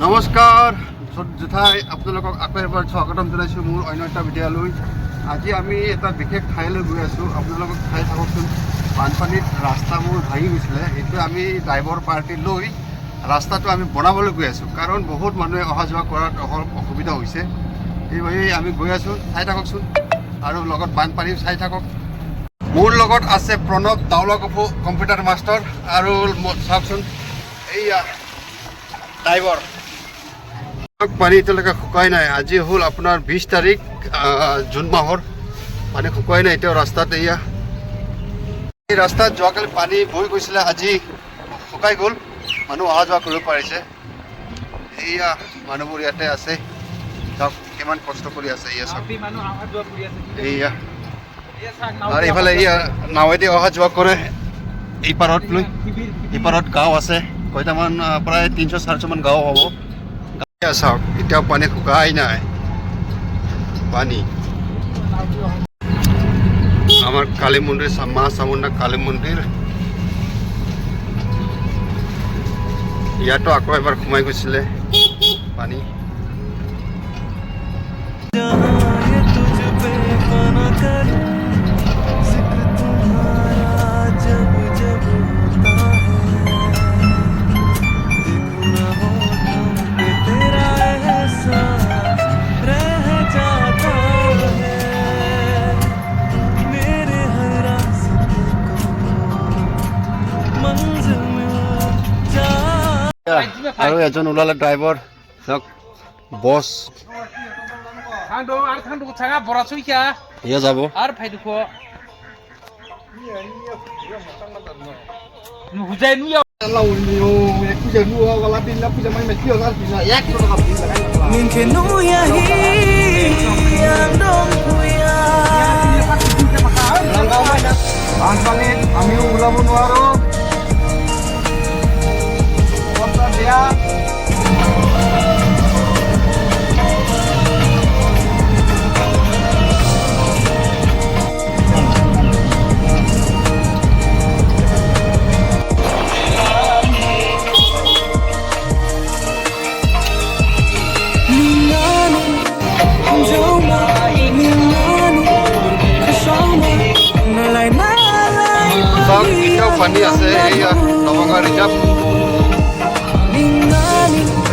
নমস্কাৰ যথাই আপোনালোকক আকৌ এবাৰ স্বাগতম জনাইছোঁ মোৰ অন্য এটা ভিডিঅ'লৈ। আজি আমি এটা বিশেষ ঠাইলৈ গৈ আছোঁ। আপোনালোকক ঠাই থাককচোন। বানপানীত ৰাস্তা মোৰ ভাঙি গৈছিলে, সেইটো আমি ড্ৰাইভাৰ পাৰ্টি লৈ ৰাস্তাটো আমি বনাবলৈ গৈ আছোঁ, কাৰণ বহুত মানুহে অহা যোৱা কৰাত অসুবিধা হৈছে। সেইবাবে আমি গৈ আছোঁ, চাই থাককচোন আৰু লগত বানপানী চাই থাকক। মোৰ লগত আছে প্ৰণৱ দাউলা কম্পিউটাৰ মাষ্টাৰ আৰু চাওকচোন এইয়া ড্ৰাইভাৰ। পানী এতিয়ালৈকে শুকাই নাই। আজি হ'ল আপোনাৰ 20 তাৰিখ জুন মাহৰ। পানী শুকাই নাই এতিয়াও ৰাস্তাত। এয়া এই ৰাস্তাত যোৱাকালি পানী বৈ গৈছিলে, আজি শুকাই গ'ল, মানুহ অহা যোৱা কৰিব পাৰিছে। এয়া মানুহবোৰ ইয়াতে আছে, চাওক কিমান কষ্ট কৰি আছে। এয়া চাওক, এয়া আৰু এইফালে এয়া নাৱেদি অহা যোৱা কৰে। এই পাৰত লৈ এই পাৰত গাঁও আছে কেইটামান, প্ৰায় 300-400 মান গাঁও হ'ব। চাওক এতিয়াও পানী শুকাই নাই। পানী আমাৰ কালী মন্দিৰ, মা চামুণ্ডা কালী মন্দিৰ, ইয়াতো আকৌ এবাৰ সোমাই গৈছিলে পানী। আৰু এজন ওলালে ড্ৰাইভাৰ, চাওক বছ ইয়া যাব। বানপানীত আমিও ওলাব নোৱাৰো। এতিয়াও পানী আছে। এইয়া নৱঙা ৰিজাৰ্ভ,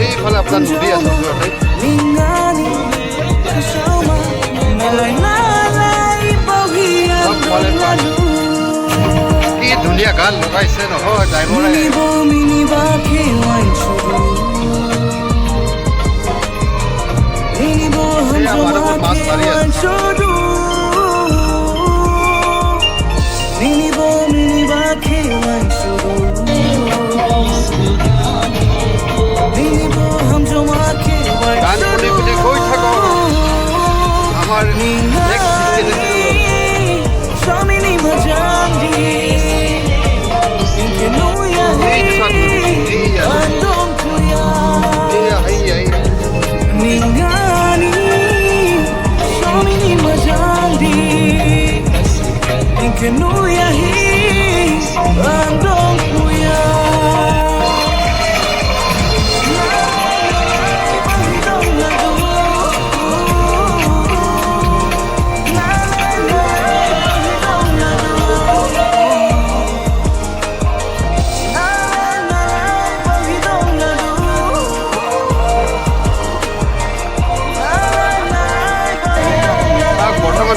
এইফালে আপোনাৰ নদী আছে ওচৰতে। কি ধুনীয়া গান লগাইছে নহয় ড্ৰাইভাৰে। মানুহবোৰ মাছ মাৰি আছে। গান শুনি শুনি গৈ থাকক। আমাৰ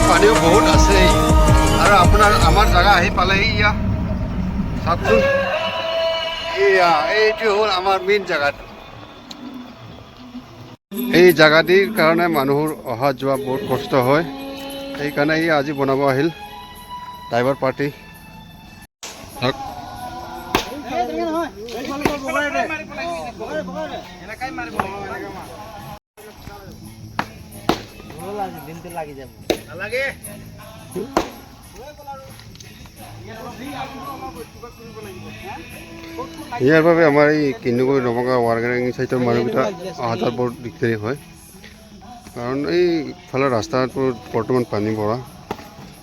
পানীও বহুত আছে। আৰু আমাৰ জেগা আহি পালে ইয়া চাওকচোন, এয়া এইটো হ'ল আমাৰ মেইন জেগাটো। এই জেগাটিৰ কাৰণে মানুহৰ অহা যোৱা বহুত কষ্ট হয়, সেইকাৰণে ই আজি বনাব আহিল ড্ৰাইভাৰ পাৰ্টি। ইয়াৰ বাবে আমাৰ এই কিন্নুগুৰি নৱঙা ৱাৰগাং চাইডৰ মানুহকেইটা অহা যোৱাত বৰ দিগদাৰী হয়, কাৰণ এইফালে ৰাস্তাটোৰ বৰ্তমান পানী ভৰা,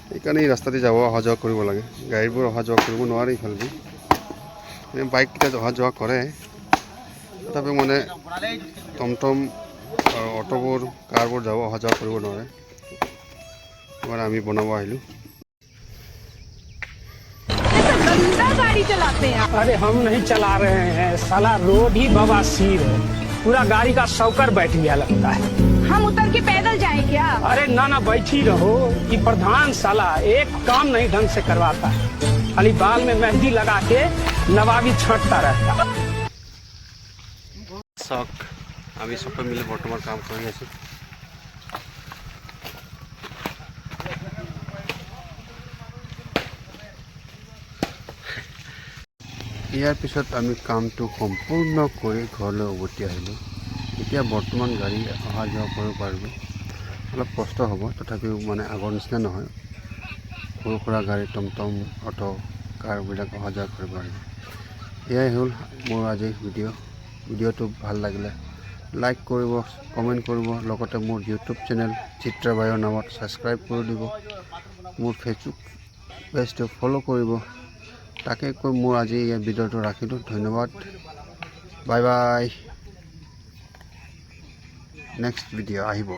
সেইকাৰণে এই ৰাস্তাতে যাব অহা যোৱা কৰিব লাগে। গাড়ীবোৰ অহা যোৱা কৰিব নোৱাৰে। ইফালেদি বাইককেইটা অহা যোৱা কৰে, তথাপিও মানে টমটম আৰু অটোবোৰ কাৰবোৰ যাব অহা যোৱা কৰিব নোৱাৰে মানে আমি বনাব আহিলোঁ गाड़ी चलाते हैं अरे हम नहीं चला रहे हैं साला रोड ही बवासीर है पूरा गाड़ी का शौकर बैठ गया लगता है हम उतर के पैदल जाएं क्या अरे ना ना बैठी रहो कि प्रधान साला एक काम नहीं ढंग से करवाता है खाली बाल में मेहंदी लगा के नवाबी छांटता रहता চাওক আমি চবে মিলি বৰ্তমান কাম কৰি আছোঁ ইয়াৰ পিছত আমি কামটো সম্পূৰ্ণ কৰি ঘৰলৈ উভতি আহিলোঁ এতিয়া বৰ্তমান গাড়ী অহা যোৱা কৰিব পাৰিব অলপ কষ্ট হ'ব তথাপিও মানে আগৰ নিচিনা নহয় সৰু সুৰা গাড়ী টমটম অটো কাৰবিলাক অহা যোৱা কৰিব পাৰিব এয়াই হ'ল মোৰ আজিৰ ভিডিঅ'টো ভাল লাগিলে লাইক কৰিব কমেণ্ট কৰিব লগতে মোৰ ইউটিউব চেনেল চিত্ৰাবায়ৰ নামত ছাবস্ক্ৰাইব কৰি দিব মোৰ ফেচবুক পেজটো ফ'ল' কৰিব তাকে কৈ মোৰ আজি এই ভিডিঅ'টো ৰাখিলোঁ ধন্যবাদ বাই বাই নেক্সট ভিডিঅ' আহিব